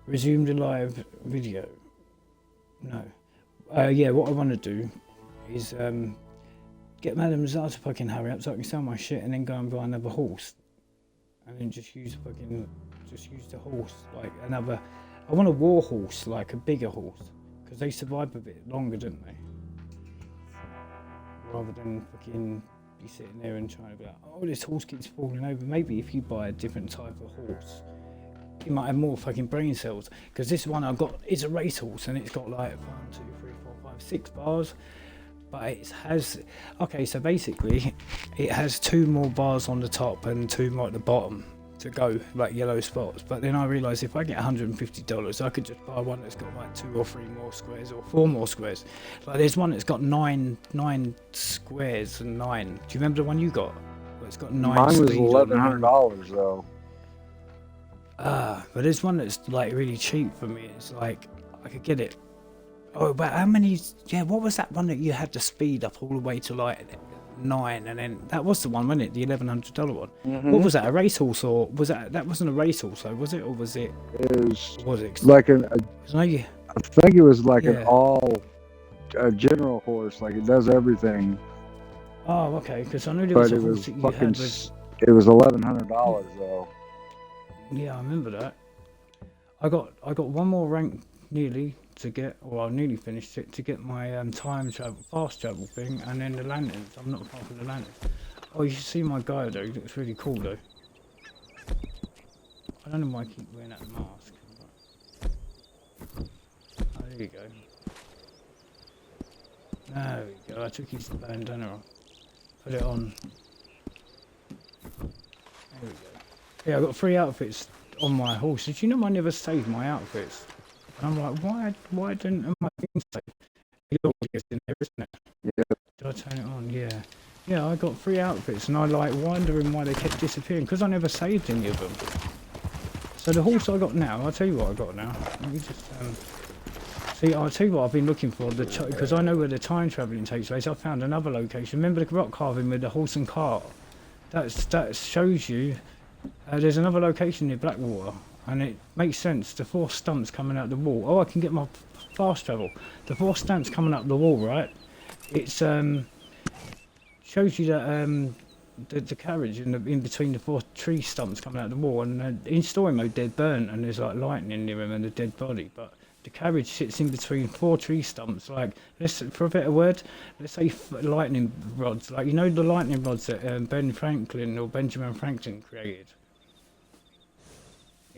Resume the live video. No. Yeah, what I want to do is get Madame Zara to fucking hurry up so I can sell my shit and then go and buy another horse. And then just use the horse like another. I want a war horse, like a bigger horse, because they survive a bit longer, don't they? Rather than fucking be sitting there and trying to be like, oh, this horse keeps falling over. Maybe if you buy a different type of horse, you might have more fucking brain cells. Because this one I've got is a race horse and it's got like 1, 2, 3, 4, 5, 6 bars. But it has, okay, so basically it has 2 more bars on the top and 2 more at the bottom to go, like yellow spots. But then I realised if I get $150, I could just buy one that's got like 2 or 3 more squares or 4 more squares. Like there's one that's got 9 squares and 9. Do you remember the one you got? Well, it's got 9. Mine was $1,100 though. But there's one that's like really cheap for me. It's like I could get it. Oh, but how many? Yeah, what was that one that you had to speed up all the way to like 9, and then that was the one, wasn't it? The $1,100 one. What was that? A racehorse, or was that? That wasn't a racehorse, though, was it? Or was it? It was like I think it was like an a general horse, like it does everything. Oh, okay. Because I knew there was a horse that you had. It was $1,100 though. Yeah, I remember that. I got one more rank nearly to get, or I nearly finished it to get my fast travel thing, and then the lanterns. I'm not far from the lanterns. Oh, you should see my guy though. He looks really cool though. I don't know why I keep wearing that mask. Oh, there you go. There we go. I took his bandana off. Put it on. There we go. Yeah, I got 3 outfits on my horse. Did you know I never saved my outfits? And I'm like, why didn't my thing save? It always gets in there, isn't it? Yeah. Did I turn it on? Yeah. Yeah, I got 3 outfits, and I like wondering why they kept disappearing because I never saved any of them. So the horse I got now, I'll tell you what I got now. Let me just see. I'll tell you what I've been looking for because I know where the time travelling takes place. I found another location. Remember the rock carving with the horse and cart? That shows you. There's another location near Blackwater, and it makes sense. The 4 stumps coming out the wall. Oh, I can get my fast travel. The 4 stumps coming up the wall, right? It's shows you that the carriage in between the 4 tree stumps coming out the wall, and in story mode they're burnt and there's like lightning near them and a dead body. But the carriage sits in between 4 tree stumps. Like, let's, for a better word, let's say lightning rods. Like, you know the lightning rods that Ben Franklin or Benjamin Franklin created.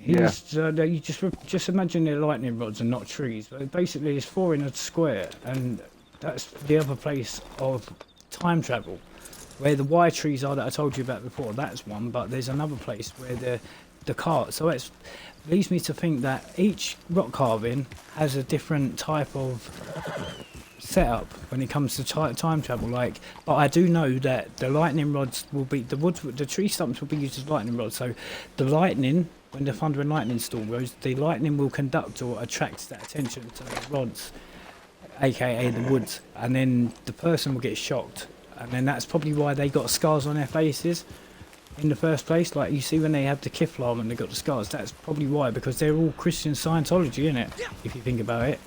Yeah. You just imagine they're lightning rods and not trees. But basically, it's 4 in a square, and that's the other place of time travel, where the Y trees are that I told you about before. That's one, but there's another place where the cart. So it leads me to think that each rock carving has a different type of setup when it comes to time travel. Like, but I do know that the lightning rods will be the tree stumps will be used as lightning rods. So the lightning. When the thunder and lightning storm goes, the lightning will conduct or attract that attention to the rods, aka the woods, and then the person will get shocked, and then that's probably why they got scars on their faces in the first place. Like you see when they have the Kiflam and they got the scars, that's probably why, because they're all Christian Scientology, isn't it? If you think about it,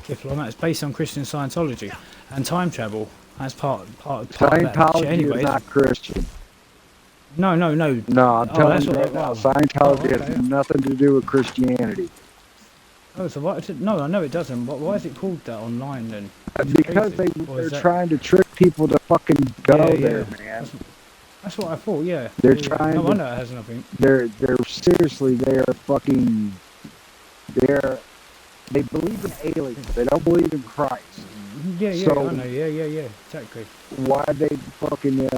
Kiflam, that's based on Christian Scientology, and time travel as part of Scientology that. Anyway, is not Christian. No. No, I'm telling you right now, Scientology has nothing to do with Christianity. Oh, so why? No, I know it doesn't. But why is it called that online then? Because they're trying to trick people to fucking go there, man. That's what I thought. Yeah. They're trying. No, I know it has nothing. They're seriously. They believe in aliens. They don't believe in Christ. Yeah. So, I know. Yeah. Exactly. Why they fucking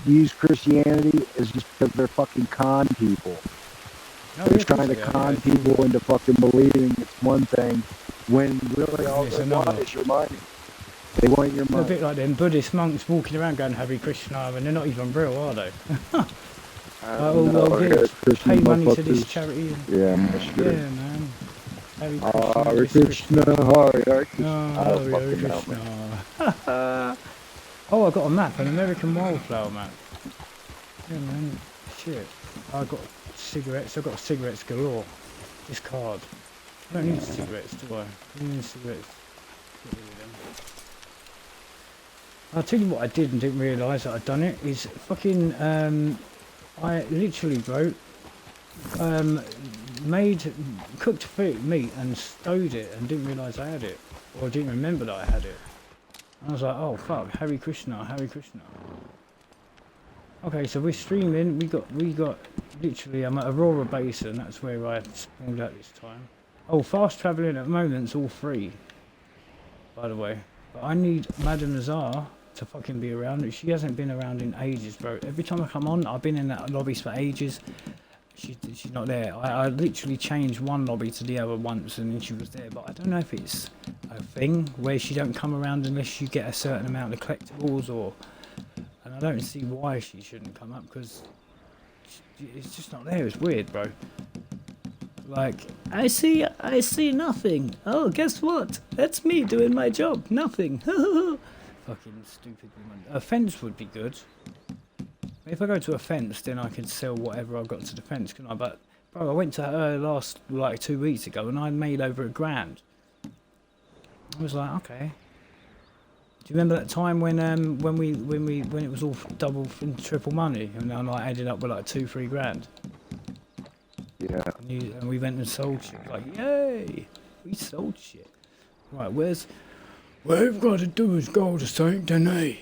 use Christianity is just because they're fucking con people. They're trying to con people into fucking believing it's one thing when really all they want is your money. They want your money. It's a bit like them Buddhist monks walking around going Hare Krishna, and they're not even real, are they? Pay money to this charity. Yeah, yeah, man. Hare Krishna, Hare Krishna. Hare Krishna. Oh, I got a map, an American wildflower map. Yeah, man. Shit. I got cigarettes. I've got cigarettes galore. This card. I don't need cigarettes, do I? I don't need cigarettes. Get rid of them. I'll tell you what I did and didn't realise that I'd done it is fucking I literally, bro, cooked meat and stowed it and didn't realise I had it, or didn't remember that I had it. And I was like, oh fuck, Hare Krishna, Hare Krishna. Okay, so we're streaming. We got literally. I'm at Aurora Basin. That's where I spawned out this time. Oh, fast travelling at the moment's all free, by the way. But I need Madame Nazar to fucking be around. She hasn't been around in ages, bro. Every time I come on, I've been in that lobby for ages. She's not there. I literally changed one lobby to the other once, and then she was there. But I don't know if it's a thing where she don't come around unless you get a certain amount of collectibles, or. And I don't see why she shouldn't come up, because it's just not there. It's weird, bro. Like, I see nothing. Oh, guess what? That's me doing my job. Nothing. Fucking stupid woman. A fence would be good. If I go to a fence, then I can sell whatever I've got to the fence, can I? But, bro, I went to her last, like, 2 weeks ago, and I made over $1,000. I was like, okay. Do you remember that time when it was all double and triple money, and I like ended up with like 2-3 grand? Yeah. And we went and sold shit. Like, yay, we sold shit. Right, what we've got to do is go to Saint Denis.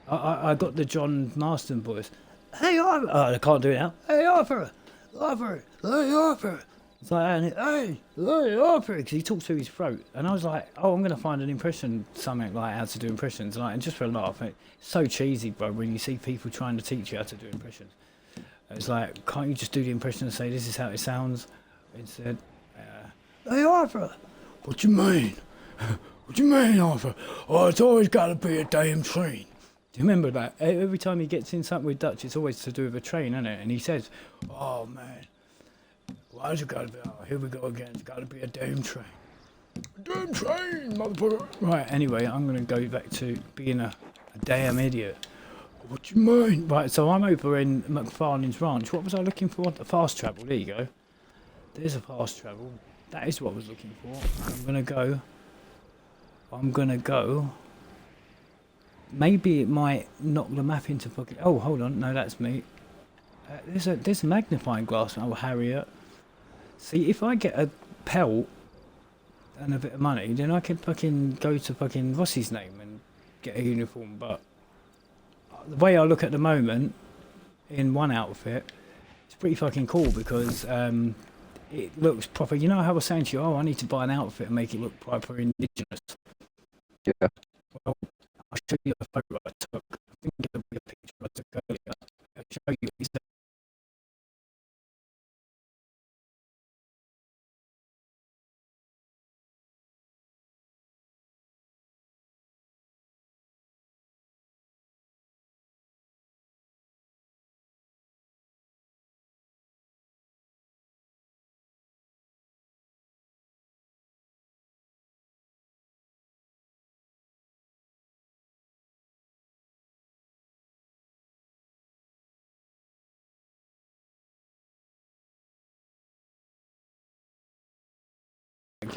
I got the John Marston voice. Hey Arthur, I can't do it now. Hey Arthur, hey Arthur. It's like, hey Arthur, because he talks through his throat, and I was like, oh, I'm gonna find an impression, something like how to do impressions, and just for a laugh. It's so cheesy, bro, when you see people trying to teach you how to do impressions. It's like, can't you just do the impression and say this is how it sounds? Instead, hey Arthur, what you mean? What you mean, Arthur? Oh, it's always got to be a damn train. Do you remember that? Every time he gets in something with Dutch, it's always to do with a train, isn't it? And he says, oh man. Why's it gotta be? Oh, here we go again. It's gotta be a damn train. Damn train, motherfucker. Right, anyway, I'm gonna go back to being a damn idiot. What you mean? Right, so I'm over in McFarlane's Ranch. What was I looking for? The fast travel. There you go. There's a fast travel. That is what I was looking for. I'm gonna go. Maybe it might knock the map into fucking. Oh, hold on. No, that's me. There's a magnifying glass. Oh, Harriet. See, if I get a pelt and a bit of money, then I can fucking go to fucking what's his name and get a uniform. But the way I look at the moment, in one outfit, it's pretty fucking cool because it looks proper. You know how I was saying to you, oh, I need to buy an outfit and make it look proper indigenous. Yeah. Well, I'll show you a photo I took. I think it'll be a picture I took earlier. I'll show you.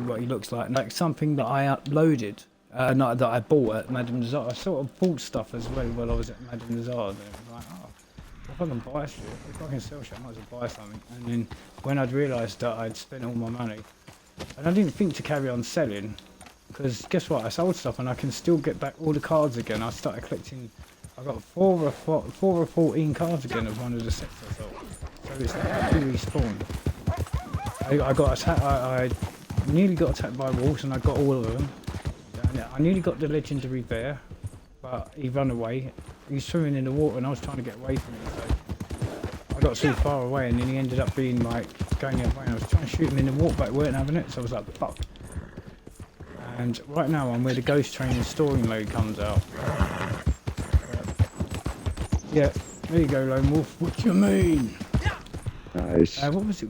What he looks like something that I uploaded, not that I bought at Madame Nazar. I sort of bought stuff as well while I was at Madame Nazar. And it was like, oh, if I can buy shit, if I can sell shit, I might as well buy something. And then when I'd realised that I'd spent all my money, and I didn't think to carry on selling, because guess what? I sold stuff and I can still get back all the cards again. I started collecting. I got 4 or 14 cards again of one of the sets I sold. So it's like a respawn. I got attacked. I nearly got attacked by wolves and I got all of them. I nearly got the legendary bear, but he ran away. He was swimming in the water and I was trying to get away from him, so I got too far away, and then he ended up being like going the other way, and I was trying to shoot him in the water but weren't having it, so I was like, fuck. And right now I'm where the ghost train and storing mode comes out. Yeah, there you go, Lone Wolf. What do you mean? Nice. What was it?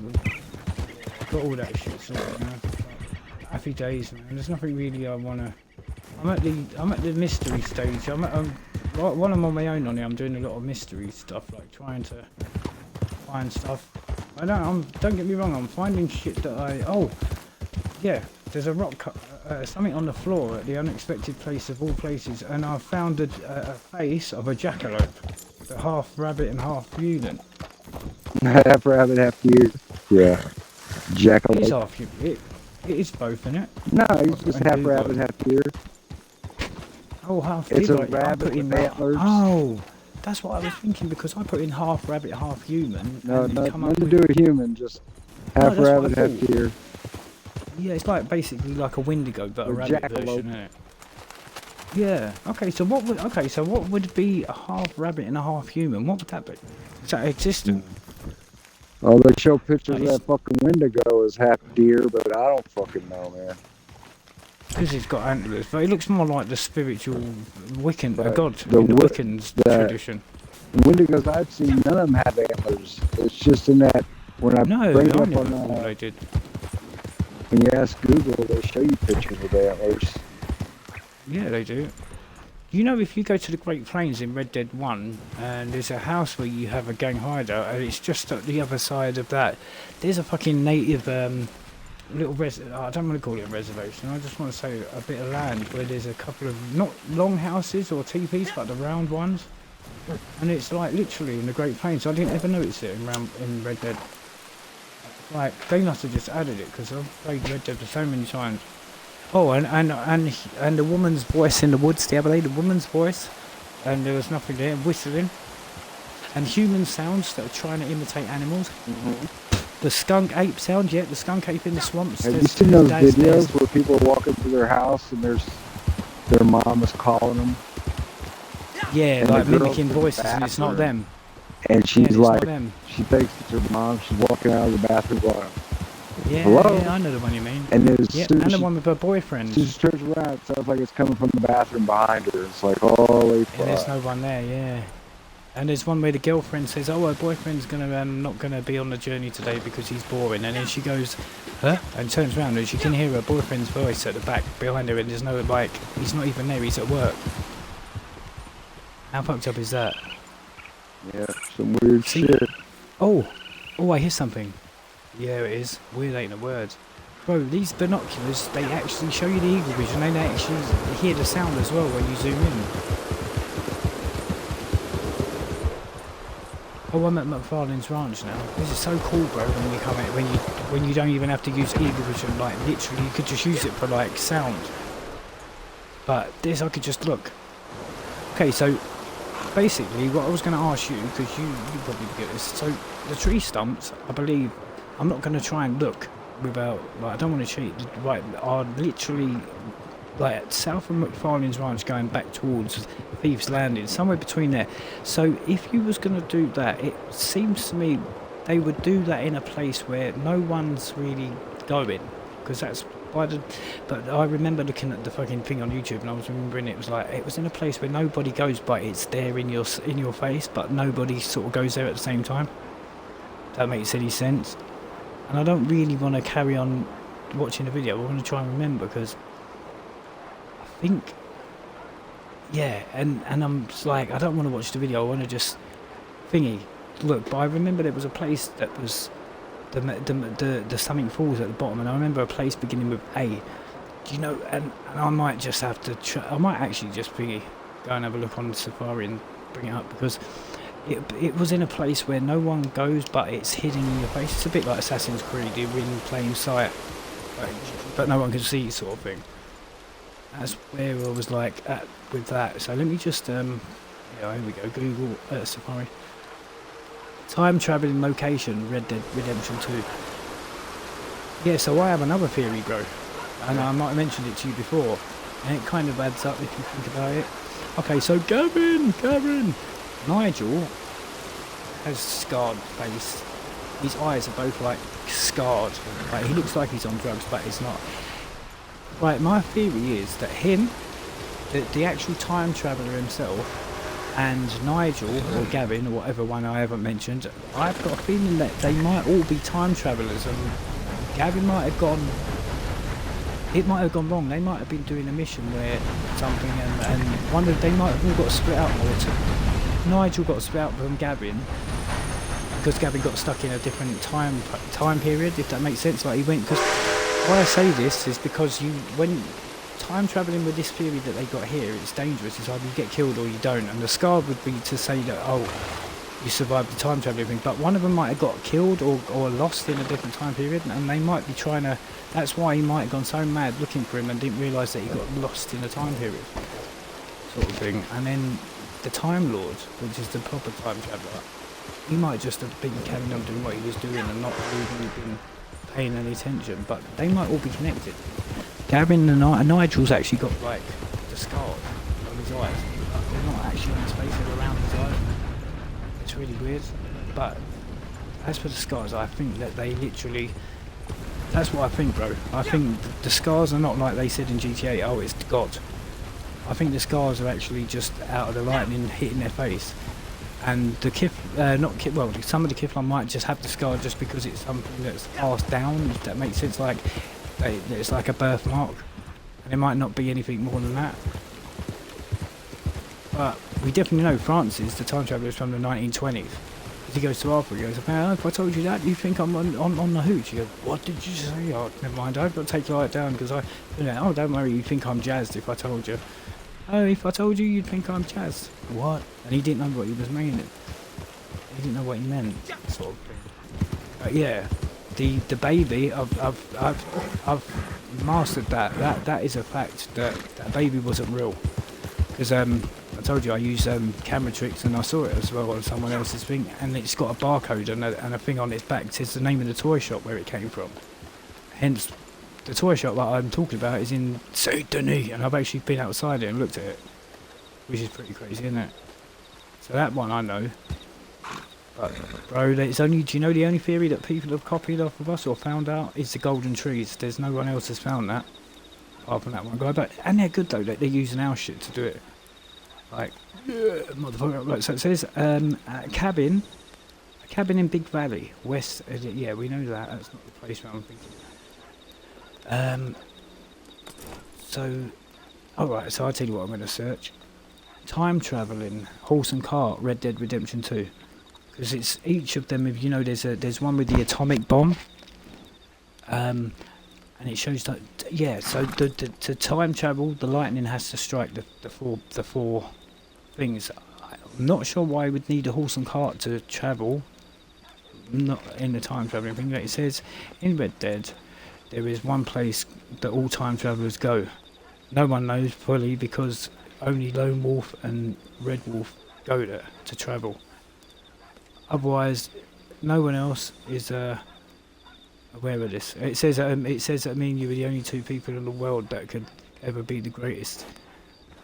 Got all that shit sorted now. Happy days, man. There's nothing really I wanna. I'm at the mystery stage. While I'm on my own on it, I'm doing a lot of mystery stuff, like trying to find stuff. Don't get me wrong, I'm finding shit that oh, yeah, there's a rock, something on the floor at the unexpected place of all places, and I found a face of a jackalope, half rabbit and half human. Half rabbit, half deer. Yeah. Jackalope. It is half human. It is both, isn't it? No, it's just half rabbit, half deer. Oh, half It's deer. a rabbit with antlers. Oh, that's what I was thinking, because I put in half rabbit, half human. No, nothing to do with human, just half rabbit, half deer. Yeah, it's like basically like a Wendigo, but a rabbit jackalope. version, isn't it? Yeah. Okay, so what would be a half rabbit and a half human? What would that be? Is that existent? Oh, they show pictures of that fucking Wendigo as half deer, but I don't fucking know, man. Because he's got antlers, but he looks more like the spiritual Wiccan god the in the Wiccan's tradition. The Wendigos I've seen, none of them have antlers. It's just in that when I bring it up on they did. when you ask Google, they show you pictures of antlers. Yeah, they do. You know, if you go to the Great Plains in Red Dead 1, and there's a house where you have a gang hideout, and it's just at the other side of that, there's a fucking native little I don't want to call it a reservation, I just want to say a bit of land where there's a couple of, not long houses or teepees, but the round ones. And it's like literally in the Great Plains. I didn't ever notice it in Red Dead. Like, they must have just added it, because I've played Red Dead for so many times. Oh, and the woman's voice in the woods the other day, the woman's voice, and there was nothing there, whistling. And human sounds that are trying to imitate animals. The skunk ape sound, yeah, the skunk ape in the swamps. Have you seen those videos where people are walking through their house and their mom is calling them? Yeah, like mimicking voices, and it's not them. And she's like, she thinks it's her mom, she's walking out of the bathroom going, yeah, hello? Yeah, I know the one you mean. And and the one with her boyfriend. She just turns around, it sounds like it's coming from the bathroom behind her. It's like, holy fuck. And there's no one there, yeah. And there's one where the girlfriend says, oh, her boyfriend's gonna not gonna be on the journey today because he's boring. And then she goes, huh? And turns around and she can hear her boyfriend's voice at the back behind her, and there's no, like, he's not even there, he's at work. How fucked up is that? Yeah, some weird shit. Oh, I hear something. Yeah, it is. Weird ain't a word. Bro, these binoculars, they actually show you the eagle vision, and they actually hear the sound as well when you zoom in. Oh, I'm at McFarlane's ranch now. This is so cool, bro, when you come in, when you don't even have to use eagle vision, like literally you could just use it for like sound. But this, I could just look. Okay, so basically what I was going to ask you, because you probably get this, so the tree stumps, I believe, I'm not going to try and look without, like, I don't want to cheat, right, are literally like south of McFarlane's ranch going back towards Thieves Landing, somewhere between there. So if you was going to do that, it seems to me they would do that in a place where no one's really going, because that's by the, but I remember looking at the fucking thing on YouTube, and I was remembering it was like, it was in a place where nobody goes, but it's there in your face, but nobody sort of goes there at the same time. That makes any sense. And I don't really want to carry on watching the video. I want to try and remember, because I think, yeah, and I'm just like, I don't want to watch the video, I want to just thingy look. But I remember there was a place that was the something falls at the bottom, and I remember a place beginning with A. Do you know? And I might just have to I might actually just thingy go and have a look on Safari and bring it up, because it was in a place where no one goes, but it's hidden in your face. It's a bit like Assassin's Creed, you're in plain sight, but no one can see, sort of thing. That's where I was like at with that. So let me just yeah, here we go, Google Safari. Time traveling location, Red Dead Redemption 2. Yeah, so I have another theory, bro, and I might have mentioned it to you before, and it kind of adds up if you think about it. Okay, so Gavin, Nigel has scarred face. His eyes are both like scarred. Like, he looks like he's on drugs, but he's not. Right, my theory is that him, the actual time traveller himself, and Nigel, or Gavin, or whatever one I haven't mentioned, I've got a feeling that they might all be time travellers, and Gavin might have gone, it might have gone wrong. They might have been doing a mission where something, and they might have all got split up, or Nigel got split up from Gavin, because Gavin got stuck in a different time period, if that makes sense. Like he went, because why I say this is because when time travelling with this theory that they got here, it's dangerous. It's either you get killed or you don't, and the scar would be to say that, oh, you survived the time travelling thing, but one of them might have got killed or lost in a different time period, and they might be trying to, that's why he might have gone so mad looking for him and didn't realise that he got lost in a time period, sort of thing. And then the Time Lord, which is the proper time traveller, he might just have been carrying on doing what he was doing and not really been paying any attention, but they might all be connected. Gavin and Nigel's actually got like the scars on his eyes, but they're not actually in space, they're around his eyes. It's really weird, but as for the scars, I think that they literally, that's what I think, bro. I think the scars are not like they said in GTA, oh, it's God. I think the scars are actually just out of the lightning hitting their face. And the some of the Kiflan might just have the scar just because it's something that's passed down, if that makes sense. Like, it's like a birthmark, and it might not be anything more than that. But we definitely know Francis, the time traveller, is from the 1920s. As he goes to Arthur, he goes, "Man, if I told you that, you think I'm on the hooch?" He goes, "What did you say?" "Oh, never mind, I've got to take it down because oh, don't worry, you think I'm jazzed if I told you." "Oh, if I told you, you'd think I'm jazzed." "What?" And he didn't know what he was meaning. He didn't know what he meant, sort of thing. But yeah, the baby, I've mastered that. That is a fact. That baby wasn't real. Because I told you I use camera tricks, and I saw it as well on someone else's thing, and it's got a barcode and a thing on its back that says the name of the toy shop where it came from. Hence, the toy shop that I'm talking about is in Saint Denis, and I've actually been outside it and looked at it, which is pretty crazy, isn't it? So that one I know. But bro, it's only, do you know the only theory that people have copied off of us or found out is the golden trees? There's no one else has found that apart from that one guy. But and they're good though. They're using our shit to do it. Like, motherfucker. Like, so it says a cabin in Big Valley, west. Yeah, we know that. That's not the place where I'm thinking. So, alright. So I'll tell you what I'm going to search. Time traveling, horse and cart, Red Dead Redemption 2. Because it's each of them. If you know, there's one with the atomic bomb. And it shows that, yeah. So to time travel, the lightning has to strike the four things. I'm not sure why I would need a horse and cart to travel. Not in the time traveling thing. But it says in Red Dead there is one place that all time travelers go. No one knows fully because only Lone Wolf and Red Wolf go there to travel. Otherwise, no one else is aware of this. It says that me and you are the only two people in the world that could ever be the greatest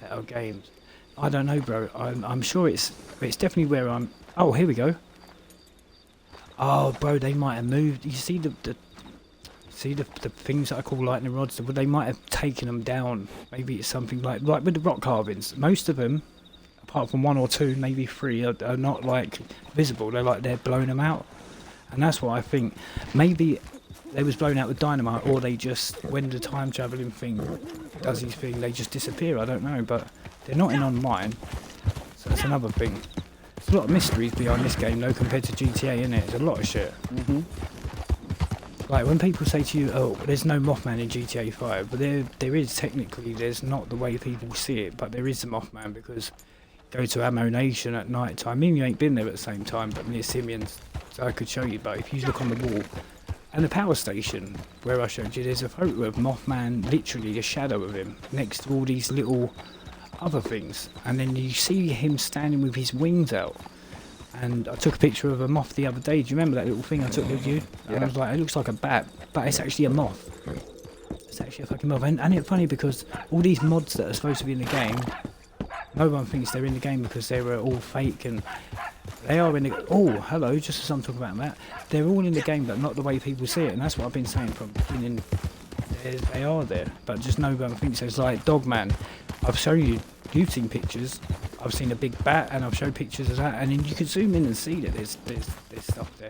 at our games. I don't know, bro. I'm sure it's definitely where I'm. Oh, here we go. Oh, bro, they might have moved. You see the things that I call lightning rods. They might have taken them down. Maybe it's something like with the rock carvings. Most of them, apart from one or two, maybe three, are not like visible. They're blowing them out, and that's what I think. Maybe they was blown out with dynamite, or they just, when the time traveling thing does his thing, they just disappear. I don't know, but they're not in online, so that's another thing. There's a lot of mysteries behind this game though compared to GTA, isn't it? There's a lot of shit. Like when people say to you, "Oh, there's no Mothman in GTA 5," but there is technically. There's not the way people see it, but there is the Mothman because go to Ammo Nation at night time. I mean, you ain't been there at the same time, but near Simeon's, so I could show you. But if you look on the wall, and the power station where I showed you, there's a photo of Mothman, literally a shadow of him, next to all these little other things, and then you see him standing with his wings out. And I took a picture of a moth the other day. Do you remember that little thing I took with you? Yeah. And I was like, it looks like a bat, but it's actually a moth. It's actually a fucking moth. And it's funny because all these mods that are supposed to be in the game, no one thinks they're in the game because they were all fake, and they are in the... Oh, hello, just as I'm talking about that. They're all in the game, but not the way people see it, and that's what I've been saying from the beginning. They are there, but just no one thinks so. It's like Dogman. I've shown you, you've seen pictures. I've seen a big bat, and I've showed pictures of that, and then you can zoom in and see that there's stuff there.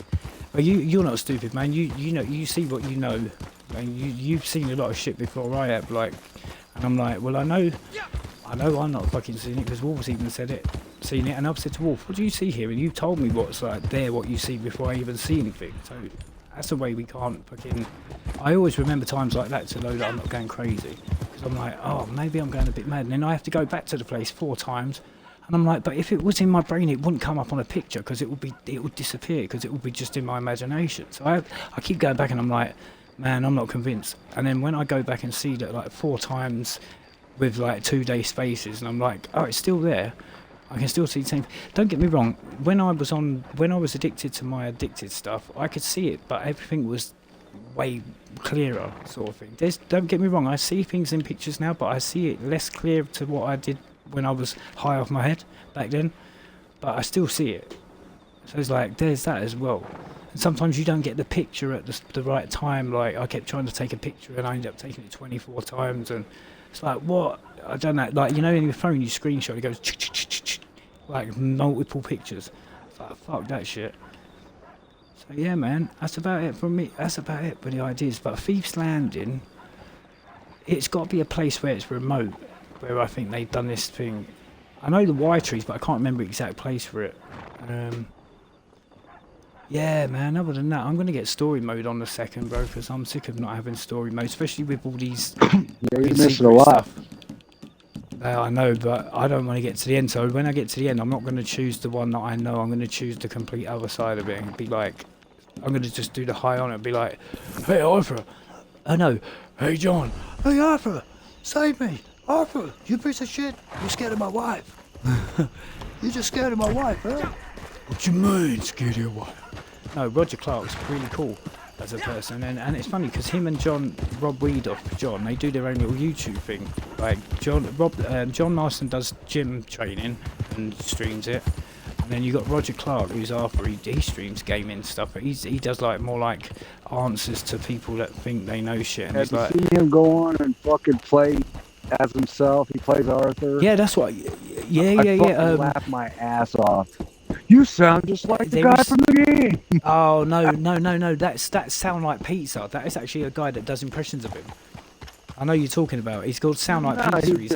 But you're not stupid, man. You know, you see what you know. And you've seen a lot of shit before I have, like, and I'm like, well, I know I'm not fucking seeing it because Wolves even said it. seen it, and I've said to Wolf, what do you see here? And you told me what's like there, what you see before I even see anything. So that's the way we can't fucking... I always remember times like that to know that I'm not going crazy. Because I'm like, oh, maybe I'm going a bit mad. And then I have to go back to the place 4 times. And I'm like, but if it was in my brain, it wouldn't come up on a picture because it would disappear because it would be just in my imagination. So I keep going back and I'm like, man, I'm not convinced. And then when I go back and see that like 4 times with like 2-day spaces, and I'm like, oh, it's still there. I can still see the same. Don't get me wrong. When I was addicted to my addicted stuff, I could see it, but everything was way clearer, sort of thing. Don't get me wrong. I see things in pictures now, but I see it less clear to what I did when I was high off my head back then. But I still see it. So it's like there's that as well. And sometimes you don't get the picture at the right time. Like I kept trying to take a picture, and I ended up taking it 24 times, and it's like what. I don't know, like, you know, in your phone you screenshot, it goes like multiple pictures. It's like, fuck that shit. So yeah, man, that's about it from me. That's about it for the ideas. But Thief's Landing, it's got to be a place where it's remote, where I think they've done this thing. I know the Y trees, but I can't remember the exact place for it. Yeah, man, other than that, I'm going to get story mode on the second, bro, because I'm sick of not having story mode, especially with all these... Yeah, you're missing a lot. I know, but I don't want to get to the end, so when I get to the end, I'm not going to choose the one that I know. I'm going to choose the complete other side of it and be like, I'm going to just do the high on it and be like, hey, Arthur. Oh, no. Hey, John. Hey, Arthur. Save me. Arthur, you piece of shit. You're scared of my wife. You're just scared of my wife, huh? What you mean, scared of your wife? No, Roger Clark's really cool as a person, and it's funny because him and Rob John, they do their own little YouTube thing. Like John Marston does gym training and streams it, and then you got Roger Clark, who's Arthur. He streams gaming stuff, but he does like more like answers to people that think they know shit. And have you like, seen him go on and fucking play as himself? He plays Arthur. Yeah, that's what. Yeah. I laugh my ass off. You sound just like the guy from the game. Oh no! That sound like pizza. That is actually a guy that does impressions of him. I know you're talking about. He's called Sound Like Pizza. He's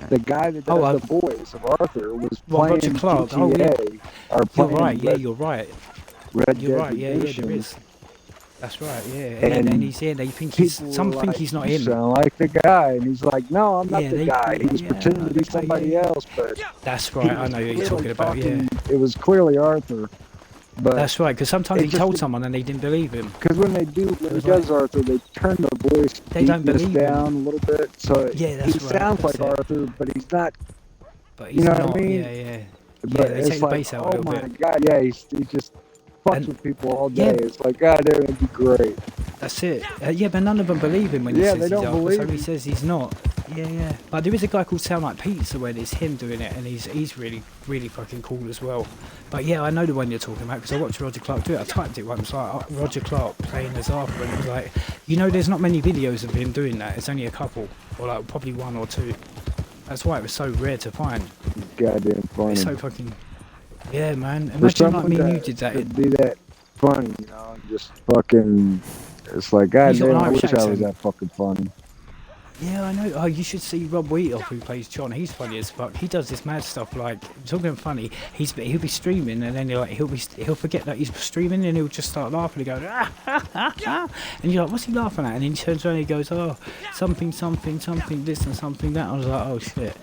the guy that does the voice of Arthur was playing Roger Clark. GTA, Oh yeah. or You're right. Yeah, you're right. Red You're Dead right. Yeah, Redemption. there is. That's right. Yeah. And he's here. They think he's. Some think he's not him. You sound like the guy, and he's like, no, I'm not the guy. He was yeah, pretending to be somebody else, but that's right. I know what you're talking about. Yeah. It was clearly Arthur. But that's right, because sometimes he told someone and they didn't believe him. Because when he does Arthur, they turn the voice down a little bit, so he sounds like Arthur, but he's not. But he's not. What I mean? Yeah. But they it's take like, the bass out a little bit. Oh my god, yeah, he just fucks with people all day. It's like, god damn, it'd be great. That's it. Yeah, but none of them believe him when he says he's Arthur, so he says he's not. Yeah. But there is a guy called Sound Like Pizza where it's him doing it, and he's really, really fucking cool as well. But yeah, I know the one you're talking about because I watched Roger Clark do it. I typed it once, like Roger Clark playing as Arthur, and it was like, there's not many videos of him doing that. It's only a couple, or like probably 1 or 2. That's why it was so rare to find. Goddamn funny. It's so fucking. Yeah, man. Imagine like me and you did that. It'd be that funny, just fucking. It's like, god damn, I wish I was that fucking funny. Yeah, I know. Oh, you should see Rob Wheatoff, who plays John. He's funny as fuck. He does this mad stuff. Like talking funny, he'll be streaming, and then he'll forget that he's streaming, and he'll just start laughing and go, and you're like, what's he laughing at? And then he turns around and he goes, oh, something this and something that. I was like, oh shit.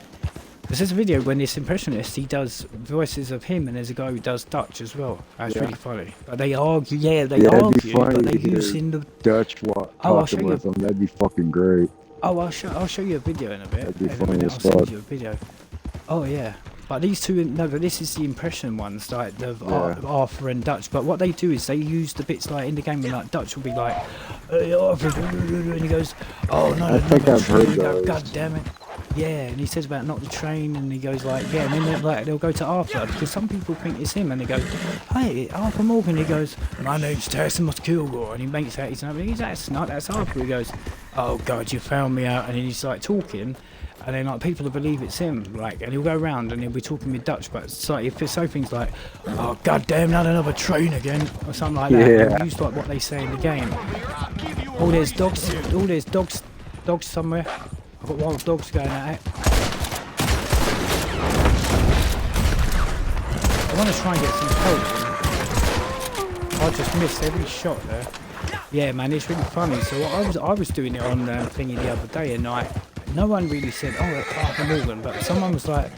Because there's a video when this impressionist, he does voices of him, and there's a guy who does Dutch as well. That's really funny. But they argue, argue, but they're using the Dutch I'll show you. Them. That'd be fucking great. Oh, I'll show you a video in a bit. That'd be funny as fuck. I'll send you a video. Oh yeah. But these two, but this is the impression ones, like the Arthur and Dutch. But what they do is they use the bits like in the game, when like Dutch will be like, hey, Arthur, and he goes, oh no, I think I've heard those. God damn it. Yeah, and he says about not the train, and he goes like, yeah, and then they'll go to Arthur, because some people think it's him, and they go, hey, Arthur Morgan, he goes, my name's Terence Kilgore, and he makes out his name, that's Arthur, he goes, oh god, you found me out, and he's like talking, and then like people will believe it's him, like, and he'll go around and he'll be talking with Dutch, but it's like, if it's so things like, oh god damn, not another train again, or something like that, they'll use like what they say in the game. Oh, there's dogs somewhere. I've got wild dogs going at it. I want to try and get some kills. I just missed every shot there. Yeah, man, it's really funny. So I was doing it on thingy the other day, and like no one really said, "Oh, that's Arthur Morgan," but someone was like,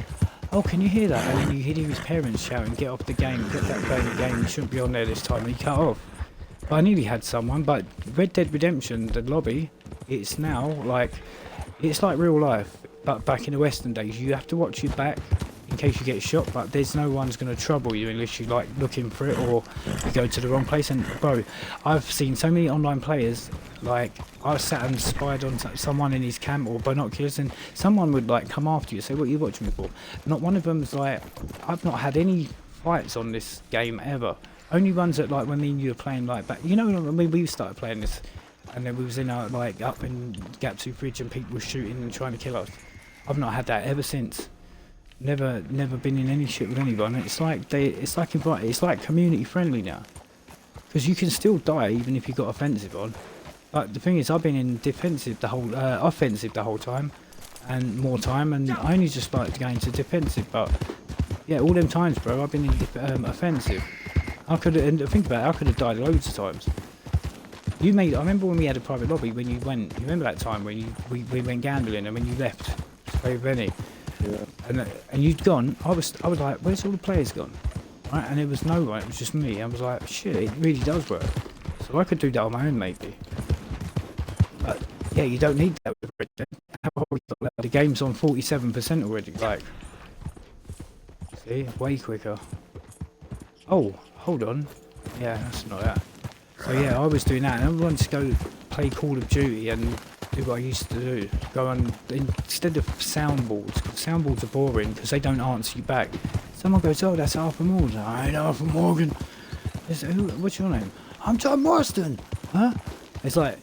"Oh, can you hear that?" And then you hear his parents shouting, "Get off the game! Get that game! You shouldn't be on there this time." And he cut off. But I nearly had someone. But Red Dead Redemption, the lobby, it's now like it's like real life. But back in the Western days, you have to watch your back in case you get shot, but there's no one's going to trouble you unless you like looking for it or you go to the wrong place. And bro, I've seen so many online players, like I sat and spied on someone in his camp or binoculars, and someone would like come after you, say, "What are you watching me for?" Not one of them's like, I've not had any fights on this game ever. Only ones that like when me and you were playing like back, you know, when we started playing this, and then we was in our like up in Gap 2 Bridge and people were shooting and trying to kill us. I've not had that ever since. Never been in any shit with anyone. It's like it's like community friendly now, because you can still die even if you got offensive on. But the thing is, I've been in defensive the whole offensive the whole time, and more time, and I only just started going to defensive. But yeah, all them times, bro, I've been in offensive. I could think about it, I could have died loads of times. I remember when we had a private lobby when you went. You remember that time when we went gambling and when you left to play with Benny? Yeah. And you'd gone. I was like, where's all the players gone? Right, and there was no one. It was just me. I was like, shit, it really does work. So I could do that on my own, maybe. But yeah, you don't need that with Red Dead. The game's on 47% already. Like, see, way quicker. Oh, hold on. Yeah, that's not that. So yeah, I was doing that, and I wanted to go play Call of Duty and do what I used to do. Go on instead of soundboards. Soundboards are boring because they don't answer you back. Someone goes, "Oh, that's Arthur Morgan." "I ain't Arthur Morgan." What's your name? "I'm John Marston." Huh? It's like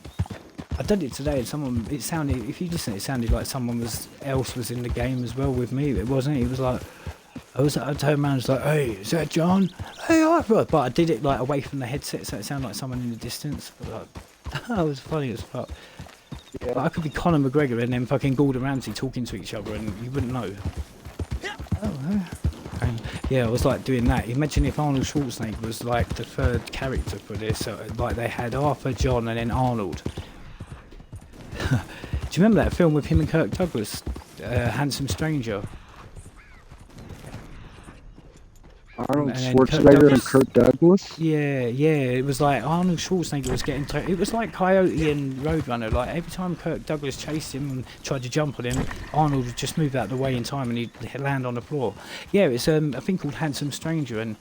I did it today, and it sounded. If you listen, it sounded like someone else was in the game as well with me. It wasn't. It was like. I turned around and was like, "Hey, is that John?" "Hey, Arthur." But I did it like away from the headset, so it sounded like someone in the distance. But like, that was funny as fuck. Yeah. But I could be Conor McGregor and then fucking Gordon Ramsay talking to each other, and you wouldn't know. Oh, and yeah, I was like doing that. Imagine if Arnold Schwarzenegger was like the third character for this. So, like they had Arthur, John, and then Arnold. Do you remember that film with him and Kirk Douglas, Handsome Stranger? Arnold Schwarzenegger and Kirk Douglas? Yeah, it was like Arnold Schwarzenegger was getting it was like Coyote and Roadrunner. Like every time Kirk Douglas chased him and tried to jump on him, Arnold would just move out of the way in time and he'd land on the floor. Yeah, it's a thing called Handsome Stranger, and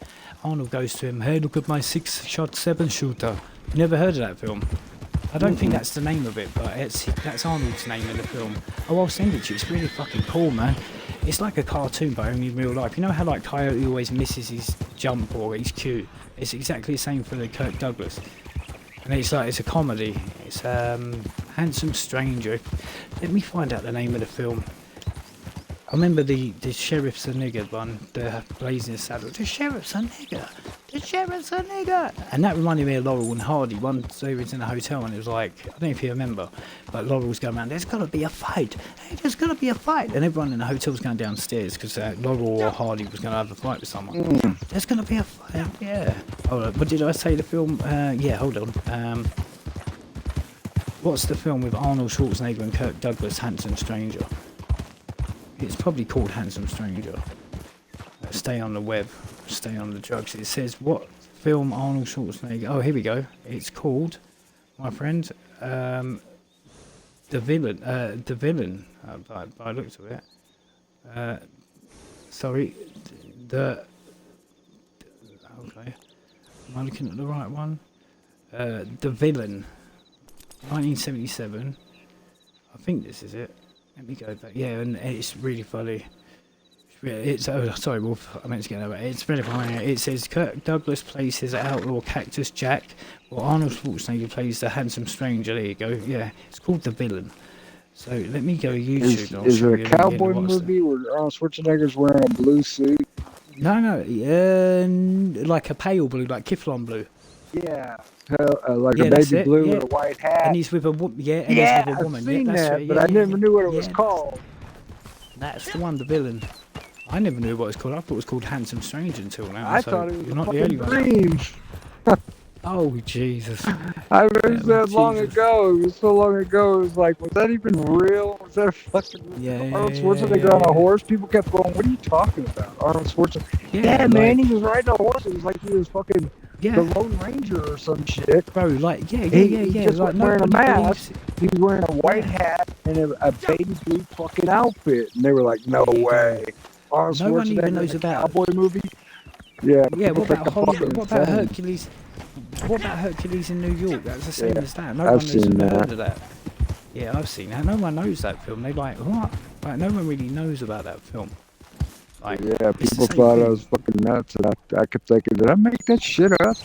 Arnold goes to him, "Hey, look at my 6-shot 7-shooter. You never heard of that film? I don't think that's the name of it, but that's Arnold's name in the film. Oh, I'll send it to you. It's really fucking cool, man. It's like a cartoon, but only in real life. You know how like Coyote always misses his jump or his cue? It's exactly the same for the Kirk Douglas. And it's like, it's a comedy. It's Handsome Stranger. Let me find out the name of the film. I remember the sheriff's a nigger one, the Blazing Saddle. The sheriff's a nigger. The sheriff's a nigger. And that reminded me of Laurel and Hardy. One day we was in a hotel and it was like, I don't know if you remember, but Laurel was going around, "There's got to be a fight. Hey, there's got to be a fight." And everyone in the hotel was going downstairs because Laurel or Hardy was going to have a fight with someone. "There's going to be a fight." Yeah. Hold on. What did I say? The film? Yeah, hold on. What's the film with Arnold Schwarzenegger and Kirk Douglas, Handsome Stranger? It's probably called Handsome Stranger. Stay on the web. Stay on the drugs. It says what film Arnold Schwarzenegger. Oh, here we go. It's called, my friend, The Villain. The Villain. By the looks of it. Sorry. Okay. Am I looking at the right one? The Villain. 1977. I think this is it. Let me go back. Yeah, and it's really funny. It's sorry, Wolf. I meant to get over it. It's really funny. It says Kirk Douglas plays his outlaw Cactus Jack, while Arnold Schwarzenegger plays the Handsome Stranger. There you go. Yeah, it's called The Villain. So let me go YouTube. Is it a cowboy movie where Arnold Schwarzenegger's wearing a blue suit? No, like a pale blue, like Kiflon blue. Yeah. Like a baby blue with a white hat. And he's with a woman. Yeah, he's with a woman. I've seen that, but I never knew what it was called. That's the one, The Villain. I never knew what it was called. I thought it was called Handsome Strange until now. I so thought it was you're a not the only fucking one. dream. Oh, Jesus. I remember that long Jesus. ago. It was so long ago. It was like, was that even real? Was that a fucking Arnold Schwarzenegger on a horse? People kept going, what are you talking about? Arnold Schwarzenegger. Yeah, man, he was riding a horse. It was like he was fucking the Lone Ranger or some shit. Bro, like, he just like, wasn't wearing a mask. He was wearing a white hat and a baby blue fucking outfit. And they were like, no way. Arnold No one Schwarzenegger even knows in a about cowboy movie? Yeah, what about Hollywood? What about insane. Hercules? What about Hercules in New York? That's the same as that. No I've one has seen ever that. heard of that. Yeah, I've seen that. No one knows that film. They like, what? Like, no one really knows about that film. Like, Yeah, it's the people same thought I thing. was fucking nuts, and I kept thinking, did I make that shit up?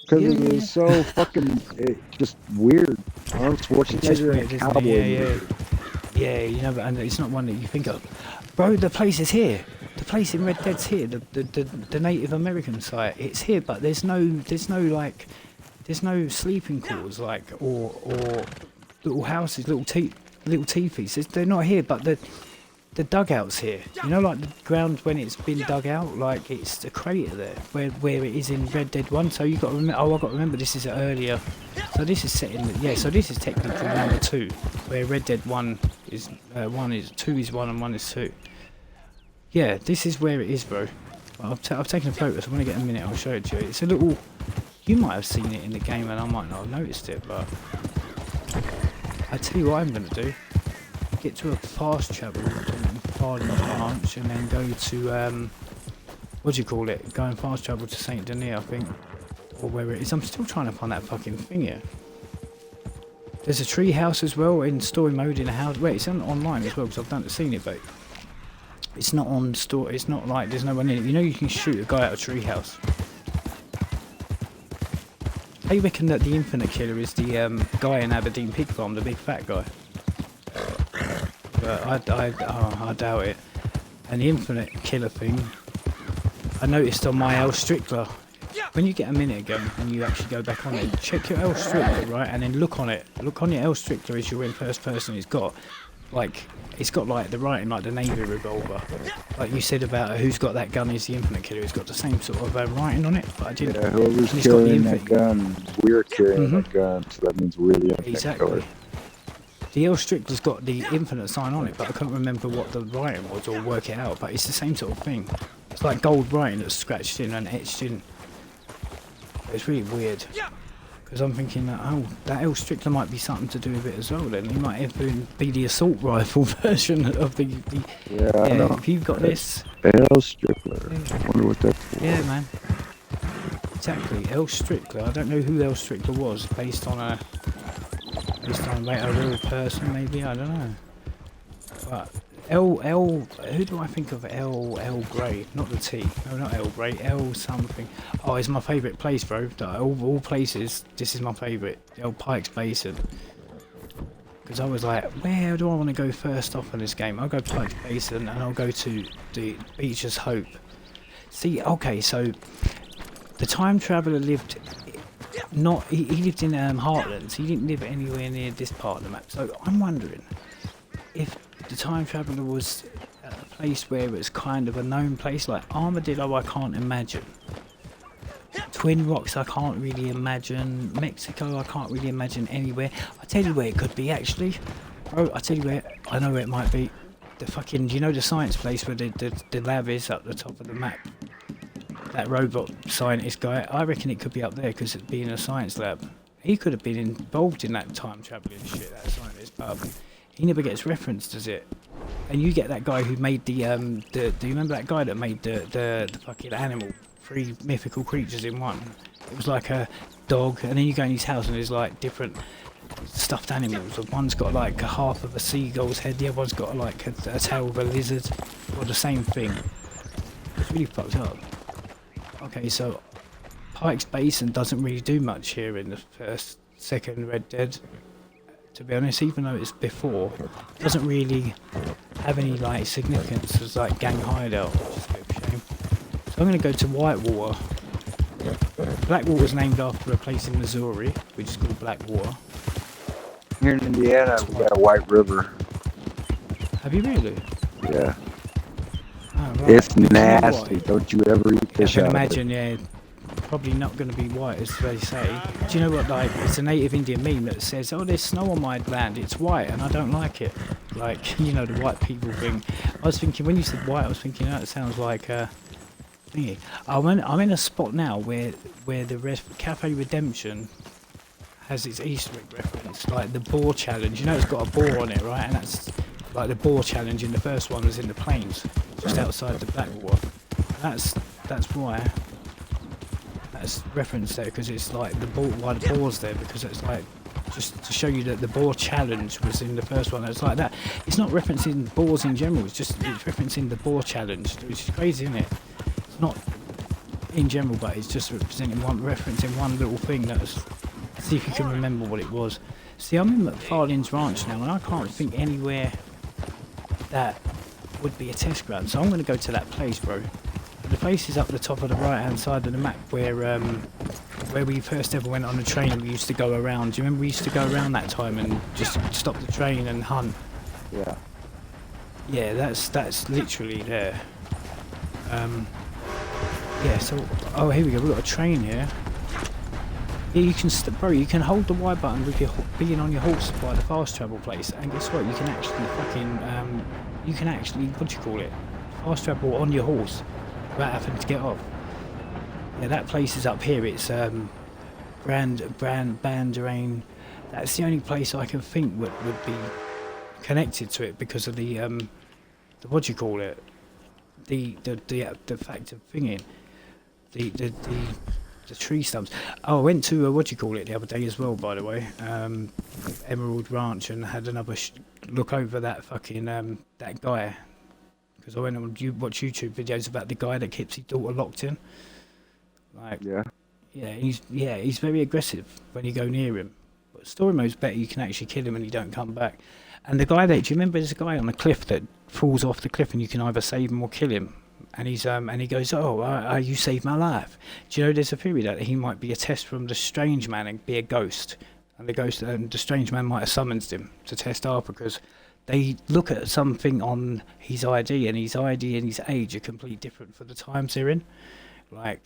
Because it was so fucking just weird. Arnold Schwarzenegger in a cowboy movie. Yeah, you know, and it's not one that you think of. Bro, the place is here. The place in Red Dead's here. The Native American site. It's here, but there's no sleeping quarters or little houses, little teepees. They're not here, but the dugout's here. You know, like the ground when it's been dug out, like it's the crater there where it is in Red Dead 1. So you got to remember. Oh, I got to remember this is earlier. So this is set in so this is technically number 2, where Red Dead 1 is 2 is 1 and 1 is 2. Yeah, this is where it is, bro. I've taken a photo, so when I get a minute, I'll show it to you. It's a little. You might have seen it in the game, and I might not have noticed it, but I tell you what I'm gonna do. Get to a fast travel Parliament branch, and then go to what do you call it? Go and fast travel to Saint Denis, I think, or where it is. I'm still trying to find that fucking thing here. There's a tree house as well in story mode in a house. Wait, it's online as well because I've seen it, but it's not on store. It's not like there's no one in it. You know, you can shoot a guy out of a tree house. They reckon that the Infinite Killer is the guy in Aberdeen Pig Farm, the big fat guy. But I doubt it. And the Infinite Killer thing, I noticed on my L Strickler. When you get a minute ago and you actually go back on it, check your L Strickler, right, and then look on it. Look on your L Strickler as you're in first person. It's got like the writing like the Navy revolver. Like you said about who's got that gun is the Infinite Killer. It's got the same sort of writing on it. But I didn't. Yeah, whoever's carrying that gun, we're carrying that gun, so that means we're the Infinite Killer. The L Strickler's got the Infinite sign on it, but I couldn't remember what the writing was or work it out. But it's the same sort of thing. It's like gold writing that's scratched in and etched in. It's really weird. Because I'm thinking that, oh, that L Strickler might be something to do with it as well then. He might even be the assault rifle version of the I know. if you've got this. L Strickler. I wonder what that's for. Yeah, man. Exactly. L Strickler. I don't know who L Strickler was, based on a real person maybe, I don't know. But who do I think of? L Grey, not the T. No, not L Grey. L something. Oh, it's my favourite place, bro. All places, this is my favourite. L Pike's Basin. Because I was like, where do I want to go first off in this game? I'll go Pike's Basin and I'll go to the Beecher's Hope. See, okay, so the time traveller lived. He lived in Heartlands. He didn't live anywhere near this part of the map. So I'm wondering if the time traveller was at a place where it's kind of a known place, like Armadillo. I can't imagine. Twin Rocks, I can't really imagine. Mexico, I can't really imagine anywhere. I tell you where it could be actually. Bro, I tell you where. I know where it might be. The fucking, do you know the science place where the lab is up the top of the map? That robot scientist guy, I reckon it could be up there because it'd be in a science lab. He could have been involved in that time travelling shit, that scientist, but he never gets referenced, does it? And you get that guy who made do you remember that guy that made the fucking animal, 3 mythical creatures in one? It was like a dog, and then you go in his house and there's like different stuffed animals. One's got like a half of a seagull's head, the other one's got like a tail of a lizard, or the same thing. It's really fucked up. Okay, so Pike's Basin doesn't really do much here in the second Red Dead. To be honest, even though it's before, it doesn't really have any like significance as like gang hideout, which is a bit of a shame. So I'm going to go to Whitewater. Blackwater's named after a place in Missouri, which is called Blackwater. Here in Indiana, we got a White River. Have you really? Yeah. Oh, right. It's You know nasty. what? Don't you ever eat fish I can out imagine, yeah, probably not going to be white, as they say. Do you know what, like, it's a native Indian meme that says, oh, there's snow on my land, it's white, and I don't like it. Like, you know, the white people thing. I was thinking, when you said white, I was thinking, oh, it sounds like, thingy. I'm in a spot now where the Cafe Redemption has its Easter egg reference, like the boar challenge. You know, it's got a boar on it, right? And that's like the boar challenge in the first one was in the plains, just outside the Blackwater. That's why that's referenced there, because it's like the boar, why the boar's there, because it's like just to show you that the boar challenge was in the first one. It's like that. It's not referencing boars in general. It's referencing the boar challenge, which is crazy, isn't it? It's not in general, but it's just referencing one little thing. That's, see if you can remember what it was. See, I'm in McFarlane's Ranch now, and I can't think anywhere that would be a test ground. So I'm going to go to that place, bro. The place is up the top of the right-hand side of the map, where we first ever went on a train and we used to go around. Do you remember we used to go around that time and just stop the train and hunt? Yeah. Yeah, that's literally there. Yeah, so, oh, here we go, we've got a train here. Yeah, you can, bro, you can hold the Y button with your being on your horse by the fast travel place, and guess what, you can actually fucking, you can actually, what do you call it, fast travel on your horse without having to get off. Yeah, that place is up here, it's, Banderain. That's the only place I can think would be connected to it because of the what do you call it, the fact of thinking, the tree stumps. Oh, I went to what do you call it the other day as well, by the way, Emerald Ranch, and had another look over that fucking that guy, because I went and watch YouTube videos about the guy that keeps his daughter locked in. Like, yeah, he's very aggressive when you go near him. But story mode's better, you can actually kill him and he don't come back. And the guy that, do you remember there's a guy on the cliff that falls off the cliff and you can either save him or kill him? And he's and he goes, oh, you saved my life. Do you know there's a theory that he might be a test from the strange man and be a ghost? And the strange man might have summoned him to test Arthur, because they look at something on his ID, and his ID and his age are completely different for the times they're in. Like,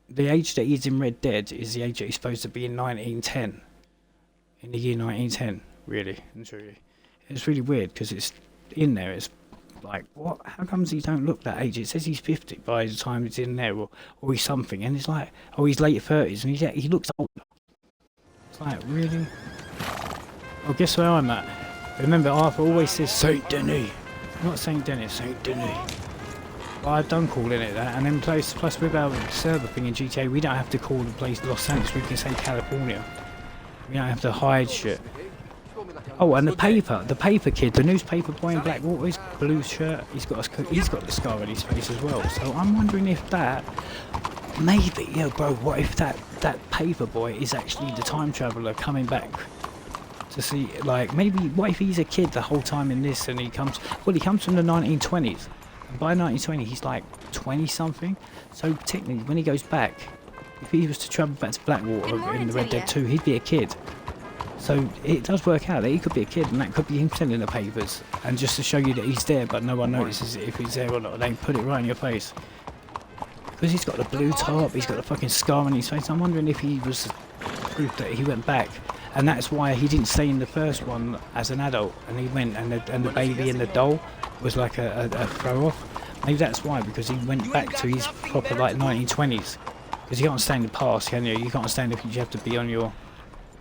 the age that he's in Red Dead is the age that he's supposed to be in 1910. In the year 1910, really and truly. It's really weird, because it's in there, it's like, what? How comes he don't look that age? It says he's 50 by the time he's in there, or he's something, and it's like, oh, he's late 30s, and he looks older. It's like, really? Well, guess where I'm at? Remember, Arthur always says Saint Denis. Not Saint Denis, Saint Denis. But I've done calling it that, and then plus with our server thing in GTA, we don't have to call the place Los Angeles, we can say California. We don't have to hide shit. Oh, and the paper kid, the newspaper boy in Blackwater, his blue shirt, he's got the scar on his face as well. So I'm wondering if that, maybe, yeah, bro, what if that paper boy is actually the time traveller coming back to see, like, maybe, what if he's a kid the whole time in this, and he comes from the 1920s, and by 1920 he's like 20 something. So technically, when he goes back, if he was to travel back to Blackwater in the Red Dead 2, he'd be a kid. So it does work out that he could be a kid, and that could be him selling the papers, and just to show you that he's there, but no one notices if he's there or not. They put it right in your face, because he's got the blue top, he's got the fucking scar on his face. I'm wondering if he was proof that he went back, and that's why he didn't stay in the first one as an adult, and he went, and the baby and the doll was like a throw off. Maybe that's why, because he went back to his proper like 1920s. Because you can't stay in the past, can you? You can't stay in the future, you have to be on your...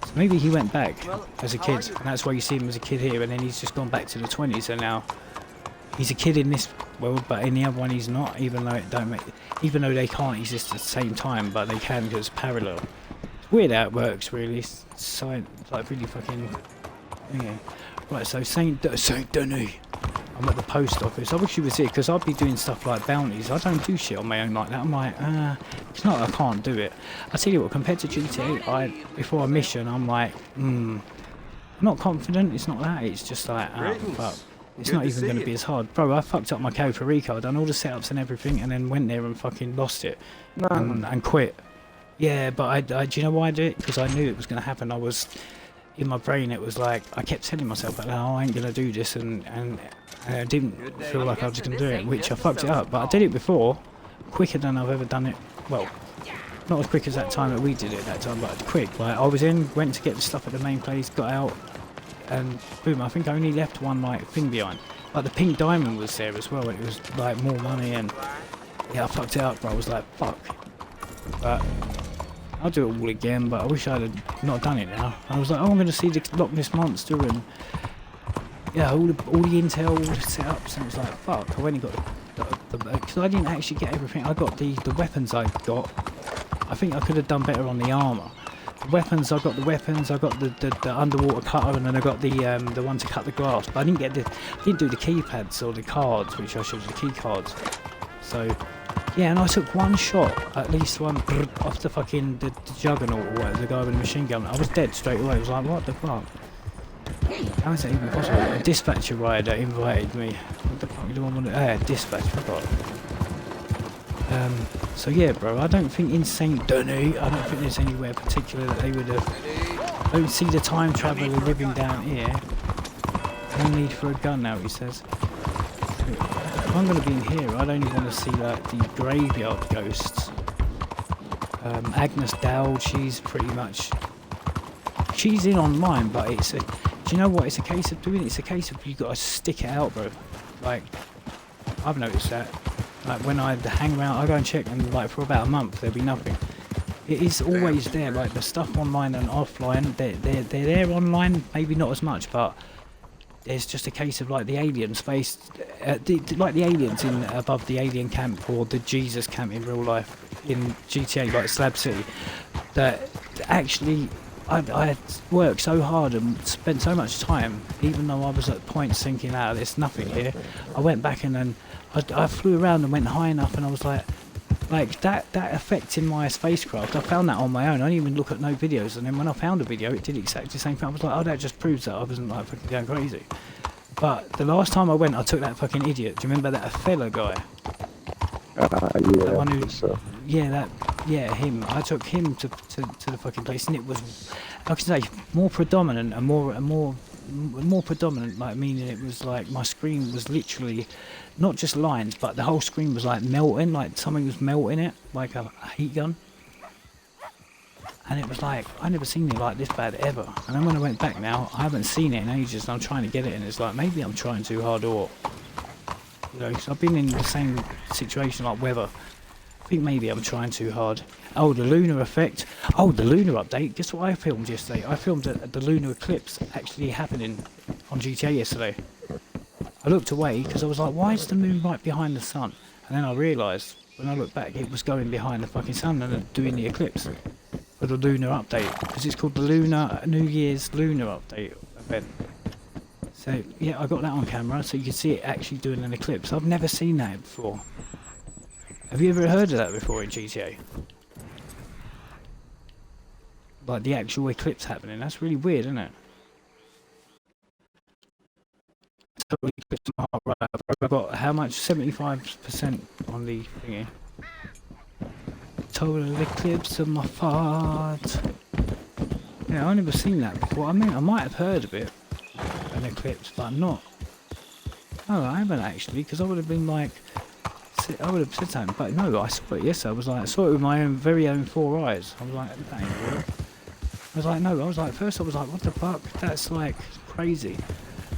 So maybe he went back as a kid, and that's why you see him as a kid here, and then he's just gone back to the 20s, and now he's a kid in this world, but in the other one he's not, even though they can't exist at the same time, but they can, because it's parallel. It's weird how it works, really. It's like really fucking... Yeah. Right, so Saint Denis. I'm at the post office. I wish you was here, because I'd be doing stuff like bounties. I don't do shit on my own like that. I'm like, it's not that I can't do it. I tell you what, compared to GTA, before a mission, I'm like, I'm not confident. It's not that. It's just like, fuck. It's not even going to be as hard. Bro, I fucked up my code for Rico. I done all the setups and everything, and then went there and fucking lost it. And quit. Yeah, but do you know why I did it? Because I knew it was going to happen. in my brain it was like, I kept telling myself, like, no, I ain't going to do this, and I didn't feel like I was going to do it, which I fucked it up. But I did it before, quicker than I've ever done it. Well, not as quick as that time that we did it that time, but quick. Like, I was in, went to get the stuff at the main place, got out, and boom, I think I only left one, like, thing behind. Like, the pink diamond was there as well, and it was, like, more money, and yeah, I fucked it up, bro. I was like, fuck. But I'll do it all again, but I wish I'd have not done it now. I was like, oh, I'm going to see the Loch Ness Monster, and yeah, all the intel, all the setups, and it was like, fuck, I've only got the because I didn't actually get everything. I got the weapons I got. I think I could have done better on the armour. The weapons, I got the weapons, I got the underwater cutter, and then I got the one to cut the glass. But I didn't do the keypads or the cards, which I showed you, the key cards. So yeah, and I took one shot, at least one, off the fucking the juggernaut or whatever, the guy with the machine gun. I was dead straight away. I was like, what the fuck? How is that even possible? A dispatcher rider invited me. What the fuck do I want to... dispatch, forgot. So yeah, bro, I don't think in St. Denis, I don't think there's anywhere particular that they would have... I don't see the time traveller living down here. No need for a gun now, he says. If I'm going to be in here, I'd only want to see like the graveyard ghosts. Agnes Dowd, she's pretty much... She's in online, but it's a... Do you know what it's a case of doing? It's a case of you got to stick it out, bro. Like, I've noticed that. Like, when I hang around, I go and check, and like for about a month, there'll be nothing. It is always there. Like the stuff online and offline, they're there online. Maybe not as much, but it's just a case of like the alien space, like the aliens in above the alien camp or the Jesus camp in real life in GTA, like Slab City. That actually. I worked so hard and spent so much time, even though I was at points thinking, there's nothing here. I went back and then I flew around and went high enough, and I was like that effect in my spacecraft, I found that on my own. I didn't even look at no videos, and then when I found a video, it did exactly the same thing. I was like, oh, that just proves that I wasn't like fucking going crazy. But the last time I went, I took that fucking idiot. Do you remember that fella guy? Yeah, that one who, so. Yeah, him. I took him to the fucking place, and it was, like I say, more predominant and more predominant. Like, meaning it was like my screen was literally not just lines, but the whole screen was like melting, like something was melting it, like a heat gun. And it was like, I never seen it like this bad ever. And then when I went back now, I haven't seen it in ages, and I'm trying to get it, and it's like maybe I'm trying too hard, or you know, so I've been in the same situation like weather. I think maybe I'm trying too hard. Oh, the lunar effect. Oh, the lunar update. Guess what I filmed yesterday? I filmed the lunar eclipse actually happening on GTA yesterday. I looked away because I was like, why is the moon right behind the sun? And then I realised, when I looked back, it was going behind the fucking sun and doing the eclipse for the lunar update. Because it's called the New Year's lunar update event. So, yeah, I got that on camera so you can see it actually doing an eclipse. I've never seen that before. Have you ever heard of that before in GTA? Like the actual eclipse happening. That's really weird, isn't it? Total eclipse of my heart. Right, I've got how much? 75% on the thingy. Total eclipse of my heart. Yeah, I've never seen that before. I mean, I might have heard of it, an eclipse, but I'm not. No, I haven't actually, because I would have been like, I would have said something, but no, I saw it yesterday. I was like, I saw it with my own very own 4 eyes. I was like, that ain't real. I was like, no, I was like, first I was like, what the fuck? That's like crazy.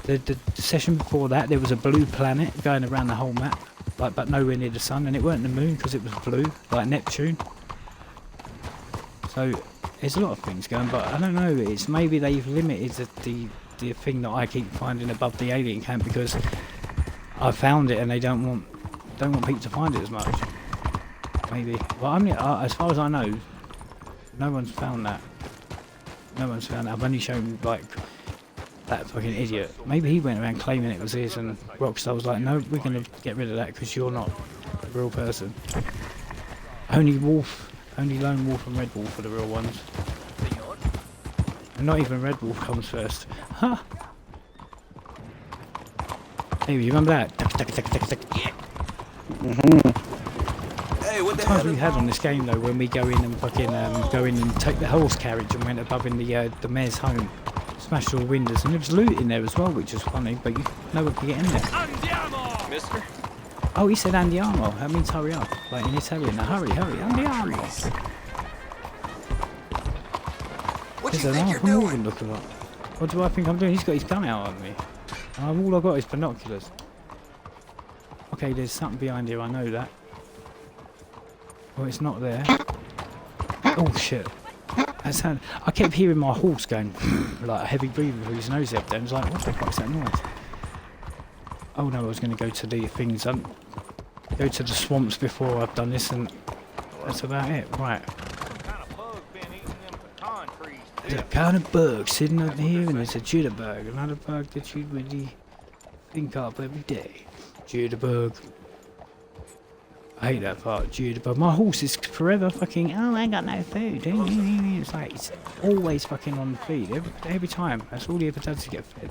The session before that, there was a blue planet going around the whole map, like, but nowhere near the sun, and it weren't the moon because it was blue, like Neptune. So there's a lot of things going, but I don't know. It's maybe they've limited the thing that I keep finding above the alien camp because I found it and they don't want people to find it as much. Maybe. Well, I mean, as far as I know, no one's found that. No one's found that. I've only shown like that fucking idiot. Maybe he went around claiming it was his, and Rockstar was like, no, we're gonna get rid of that because you're not a real person. Only Lone Wolf and Red Wolf are the real ones. And not even Red Wolf comes first. Huh? Hey, you remember that? Hey, what the times hell? we had on this game though, when we go in and fucking go in and take the horse carriage and went above in the mayor's home. smashed all the windows, and there was loot in there as well, which was funny, but no one could get in there. Andiamo! Mister? Oh, he said andiamo. That means hurry up. Like in Italian. Now hurry, andiamo. What do you think you're doing? Look at that. What do I think I'm doing? He's got his gun out on me. All I've got is binoculars. Okay, there's something behind here, I know that. Oh, it's not there. Oh shit. That sound. I kept hearing my horse going like a heavy breathing through his nose up there. I was like, what the fuck's that noise? Oh no, I was going to go to the things. Go to the swamps before I've done this, and that's about it. Right. There's a kind of bug sitting up here, and it's a jitterbug. Another bug that you really think up every day. Jitterbug. I hate that part, jitterbug. My horse is forever fucking, oh, I ain't got no food. It's like, it's always fucking on the feed. Every time. That's all he ever does to get fed.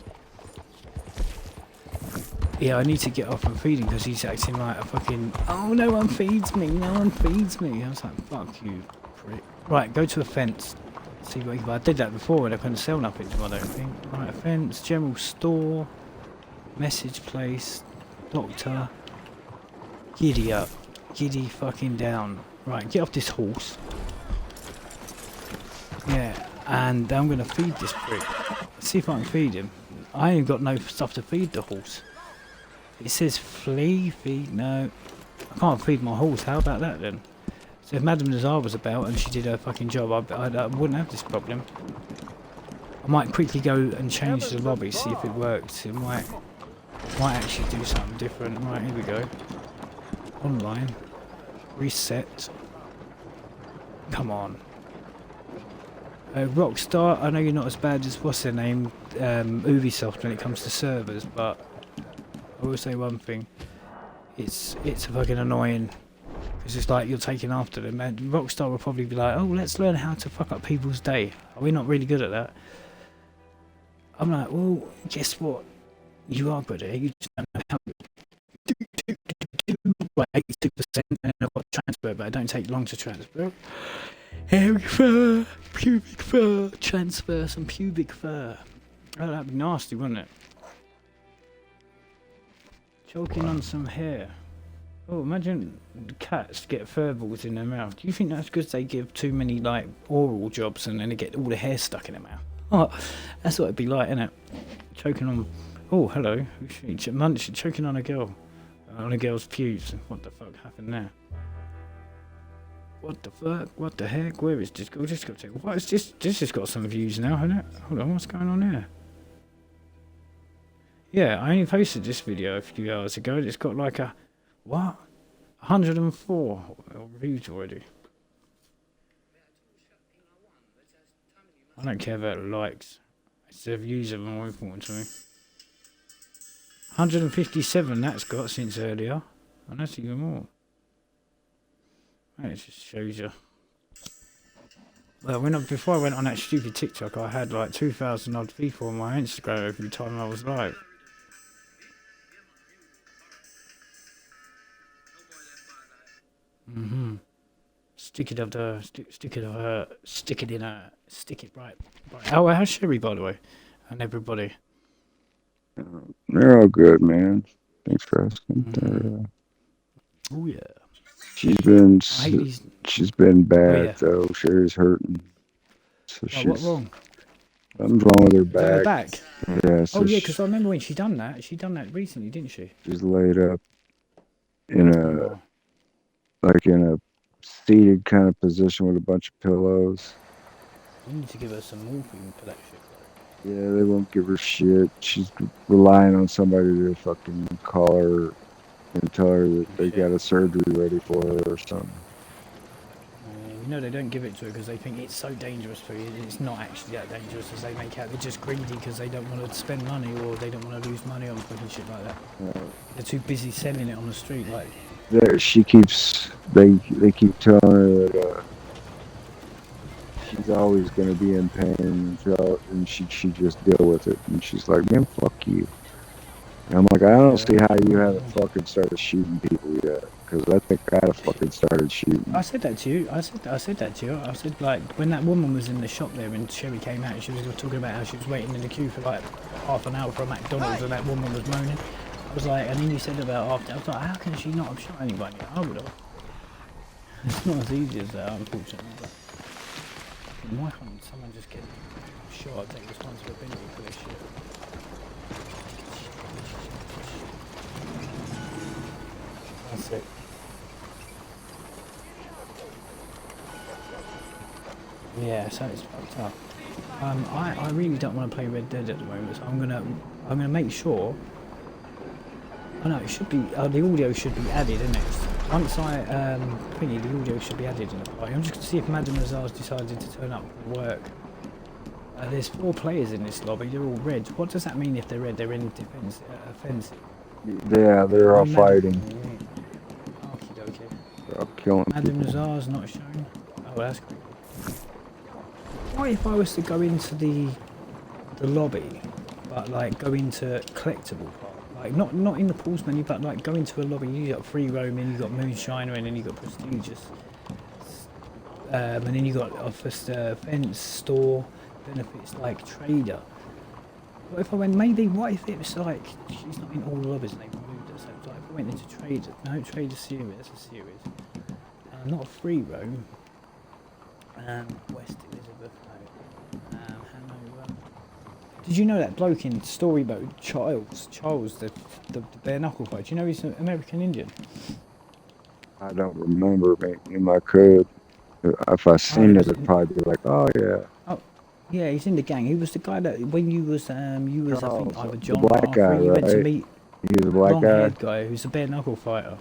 Yeah, I need to get off and feed him because he's acting like a fucking, oh, no one feeds me, no one feeds me. I was like, fuck you, prick. Right, go to a fence. See what you can. I did that before and I couldn't sell nothing to him, I don't think. Right, a fence, general store, message place, doctor. Giddy up. Giddy fucking down. Right, get off this horse. Yeah, and I'm gonna feed this prick. Let's see if I can feed him. I ain't got no stuff to feed the horse. It says flee, feed, no. I can't feed my horse, how about that then? So if Madame Nazar was about and she did her fucking job, I wouldn't have this problem. I might quickly go and change the lobby, see if it works. It might actually do something different. Right, here we go. Online. Reset. Come on. Rockstar, I know you're not as bad as, what's their name, Ubisoft when it comes to servers, but I will say one thing. It's fucking annoying. Because it's like you're taking after them. And Rockstar will probably be like, oh, let's learn how to fuck up people's day. Are we not really good at that? I'm like, well, guess what? You are good at it. You just don't know how. Like 82%, and I've got transfer, but I don't take long to transfer. Hairy fur, pubic fur, transfer some pubic fur. Oh, that'd be nasty, wouldn't it? Choking on some hair. Oh, imagine the cats get fur balls in their mouth. Do you think that's because they give too many like oral jobs and then they get all the hair stuck in their mouth? Oh, that's what it'd be like, innit? Choking on. Oh, hello. Choking on a girl. On a girl's pubes. What the fuck happened there? What the fuck? What the heck? Where is this? Just got to. What is this? This has got some views now, hasn't it? Hold on, what's going on here? Yeah, I only posted this video a few hours ago. And it's got like a what? 104 views already. I don't care about likes. It's the views that are more important to me. 157 that's got since earlier, and that's even more. Right, it just shows you. Well, before I went on that stupid TikTok, I had like 2,000 odd people on my Instagram every time I was live. Stick it right. Oh, how's Sherry, by the way, and everybody? They're all good, man. Thanks for asking. Oh yeah. She's been bad though. Sherry's hurting. So what wrong? Something's wrong with her back. Her back? Yeah. So yeah, because I remember when she done that. She done that recently, didn't she? She's laid up in a seated kind of position with a bunch of pillows. You need to give her some morphine for that shit. Yeah, they won't give her shit. She's relying on somebody to fucking call her and tell her that they got a surgery ready for her or something. You know they don't give it to her because they think it's so dangerous for you. It's not actually that dangerous as they make out. They're just greedy because they don't want to spend money or they don't want to lose money on fucking shit like that. They're too busy selling it on the street. Like they keep telling her that she's always going to be in pain and she just deal with it. And she's like, man, fuck you. I'm like, I don't see how you haven't fucking started shooting people yet. Because I think I'd have fucking started shooting. I said that to you. I said that to you. I said, like, when that woman was in the shop there when Sherry came out, she was talking about how she was waiting in the queue for like half an hour for a McDonald's and that woman was moaning. I was like, and then you said about after, I was like, how can she not have shot anybody? I would have. It's not as easy as that, unfortunately. But why can't someone just get shot and take responsibility for this shit? That's it. Yeah, so it's fucked up. I really don't want to play Red Dead at the moment, so I'm gonna make sure. I know it should be the audio should be added, isn't it? Once I finish, the audio should be added in the party. I'm just gonna see if Madame Nazar's decided to turn up for work. There's 4 players in this lobby. They're all red. What does that mean if they're red? They're in defense, offensive. Yeah, they're all fighting. Okie dokie. They're all killing Madame people. Nazar's not shown. Oh, that's cool. What if I was to go into the lobby, but like go into collectible part, like not in the pools menu, but like go into a lobby. You got free roaming, you got moonshiner, and then you got prestigious, and then you got office fence store benefits like trader. What if I went? Maybe what if it was like she's not in all the lobbies and they removed her? So like if I went into trader, no trader series, that's a series, not a free roam. West Elizabeth, no. Hanover. Did you know that bloke in story mode, Charles, the bare knuckle fight? Do you know he's an American Indian? I don't remember, maybe I could. If I seen it, it'd probably be like, oh yeah. Oh, yeah, he's in the gang. He was the guy that when you was I think either John the black or guy, you right? went to meet He was a black long-haired guy who's a bare knuckle fighter.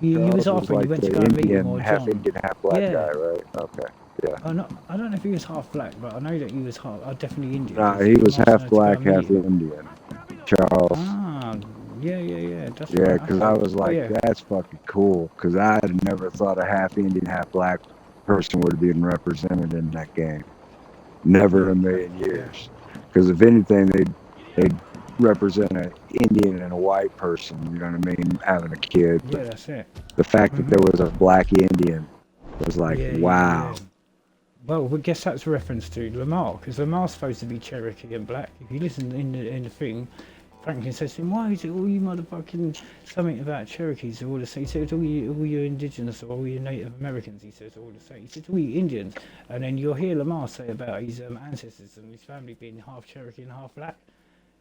You was Charles after like you went to the go and meet him Indian, or half John. Indian, half black Yeah. guy, right? Okay, yeah. I don't know if he was half black, but I know that he was half. Definitely Indian. Nah, he was half black, half Indian. Indian. Charles. Ah, yeah. That's Yeah, right. because I was like, yeah. that's fucking cool. Because I had never thought a half Indian, half black person would have been represented in that game. Never in a million years. Because if anything, they'd represent an Indian and a white person. You know what I mean? Having a kid. Yeah, that's it. The fact that there was a black Indian was like, wow. Yeah. Well, I guess that's a reference to Lamar, because Lamar's supposed to be Cherokee and black. If you listen in the thing, Franklin says to him, "Why is it all you motherfucking something about Cherokees are all the same?" He says, all you indigenous or all you Native Americans." He says, "All the same." He says, "All you Indians," and then you'll hear Lamar say about his ancestors and his family being half Cherokee and half black.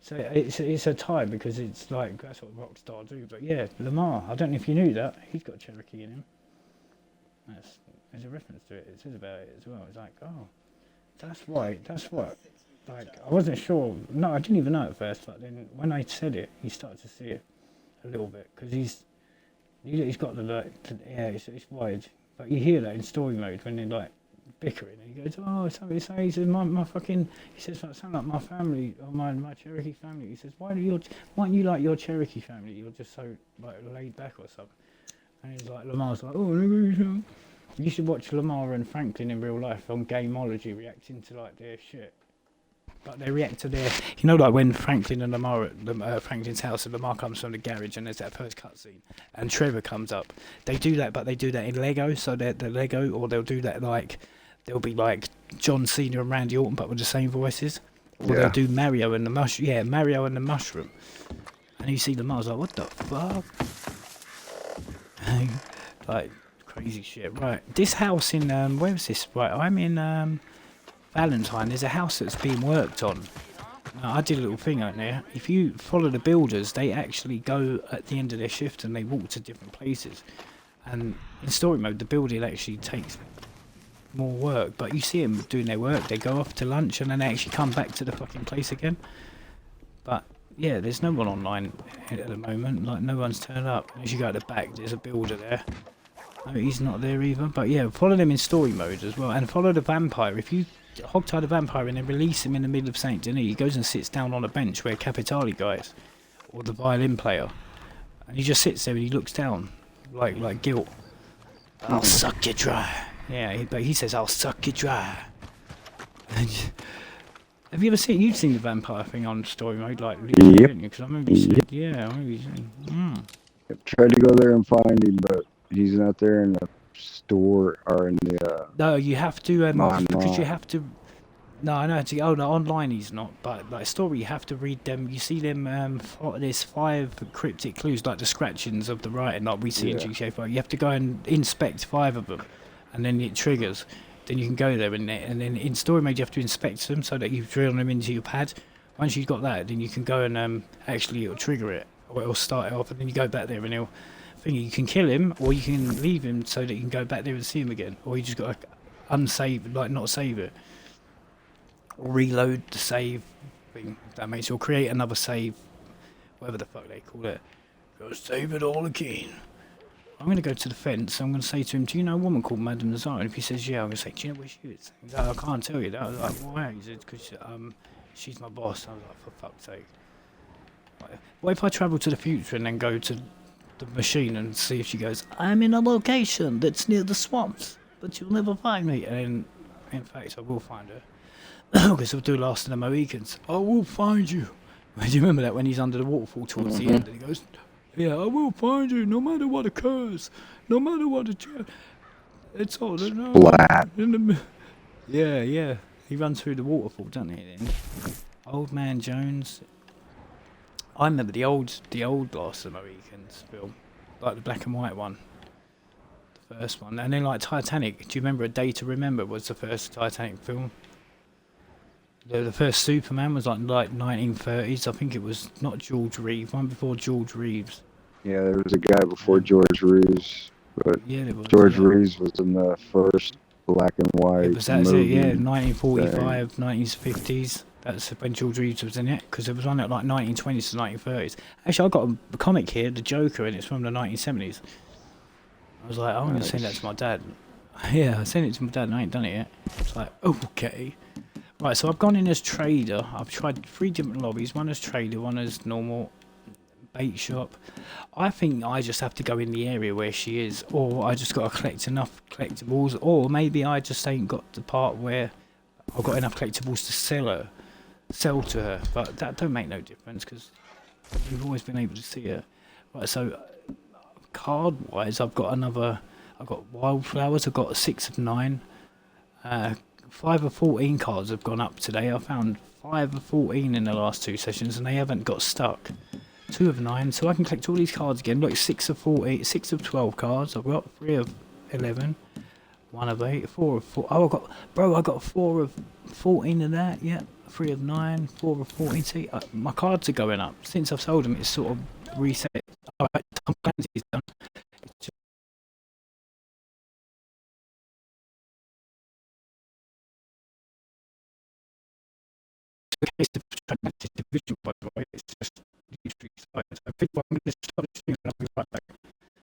So it's a tie because it's like that's what Rockstar do. But yeah, Lamar, I don't know if you knew that he's got Cherokee in him. There's a reference to it. It says about it as well. It's like, oh, that's right. That's what. Like, I wasn't sure. No, I didn't even know at first. But then when I said it, you started to see it a little bit because he's got the yeah, it's wide. But you hear that in story mode when they're like bickering, and he goes, "Oh, somebody say," he says, "My fucking," he says, "Sound like my family or my Cherokee family." He says, "Why aren't you like your Cherokee family? You're just so like laid back or something." And he's like, Lamar's like, "Oh." You should watch Lamar and Franklin in real life on Gameology reacting to like their shit. Like they react to their, you know, like when Franklin and Lamar at Franklin's house and Lamar comes from the garage and there's that first cutscene and Trevor comes up. They do that, but they do that in Lego, so they're Lego, or they'll do that like, they'll be like John Cena and Randy Orton, but with the same voices. Or they'll do Mario and the mushroom. Yeah, Mario and the mushroom. And you see Lamar's like, what the fuck? Like. Crazy shit. Right, this house in where's this? Right, I'm in Valentine. There's a house that's being worked on. Now, I did a little thing out there. If you follow the builders, they actually go at the end of their shift and they walk to different places. And in story mode, the building actually takes more work. But you see them doing their work. They go off to lunch and then they actually come back to the fucking place again. But yeah, there's no one online at the moment. Like no one's turned up. As you go at the back, there's a builder there. No, he's not there either. But yeah, follow them in story mode as well. And follow the vampire. If you hogtie the vampire and then release him in the middle of Saint Denis, he goes and sits down on a bench where Capitali guy is. Or the violin player. And he just sits there and he looks down. Like guilt. I'll suck you dry. Yeah, but he says, I'll suck you dry. Have you ever seen the vampire thing on story mode, like, Yep. didn't you? Because I remember you said, Yep. yeah, I remember you saying, Tried to go there and find him, but he's not there in the store or in the No, you have to, because you online. have to. No, I know. Oh no, online he's not. But like story, you have to read them. You see them. There's 5 cryptic clues, like the scratchings of the writing, like we see in Yeah. GTA 5. You have to go and inspect 5 of them, and then it triggers. Then you can go there, and then in story mode you have to inspect them so that you drill them into your pad. Once you've got that, then you can go and actually it'll trigger it, or it'll start it off, and then you go back there and it'll. You can kill him, or you can leave him so that you can go back there and see him again, or you just got to unsave, like not save it. Reload the save thing. That makes you'll create another save, whatever the fuck they call it. Go save it all again. I'm going to go to the fence. I'm going to say to him, "Do you know a woman called Madame Nazar?" And if he says yeah, I'm going to say, "Do you know where she is?" He's like, "I can't tell you that." I was like, "Why?" He said, "Because she's my boss." I was like, "For fuck's sake." Like, what if I travel to the future and then go to the machine and see if she goes, "I'm in a location that's near the swamps, but you'll never find me." And in fact, I will find her. Because I'll do Last of the Mohicans. I will find you. Do you remember that when he's under the waterfall towards the end and he goes, "Yeah, I will find you no matter what occurs, no matter what it's all Splat. Yeah. He runs through the waterfall, doesn't he? Then Old Man Jones. I remember the old Last of the Mohicans film, like the black and white one, the first one, and then like Titanic. Do you remember A Day to Remember was the first Titanic film? The first Superman was like 1930s. I think it was not George Reeves, one before George Reeves. Yeah, there was a guy before George Reeves, but Yeah, there was. George Reeves was in the first black and white That's it, movie. yeah, 1945, 1950s. That's when George Reeves was in it, because there was one at like 1920s to 1930s. Actually, I got a comic here, The Joker, and it's from the 1970s. I was like, I'm going to send that to my dad. Yeah, I sent it to my dad and I ain't done it yet. It's like, okay. Right, so I've gone in as trader. I've tried 3 different lobbies. One as trader, one as normal bait shop. I think I just have to go in the area where she is, or I just got to collect enough collectibles, or maybe I just ain't got the part where I've got enough collectibles to sell to her. But that don't make no difference because we've always been able to see her. Right, so card-wise, I've got wildflowers. I've got 6 of 9. 5 of 14 cards have gone up today. I found 5 of 14 in the last 2 sessions and they haven't got stuck. 2 of 9, so I can collect all these cards again. Look, 6 of 14, 6 of 12 cards. I've got 3 of 11, 1 of 8, 4 of 4. Oh, I got 4 of 14 of that. Yeah, 3 of 9, 4 of 14. See, my cards are going up since I've sold them. It's sort of reset. Alright, Tom Clancy's done. Case of division, by the way, it's just literally I think I'm going to stop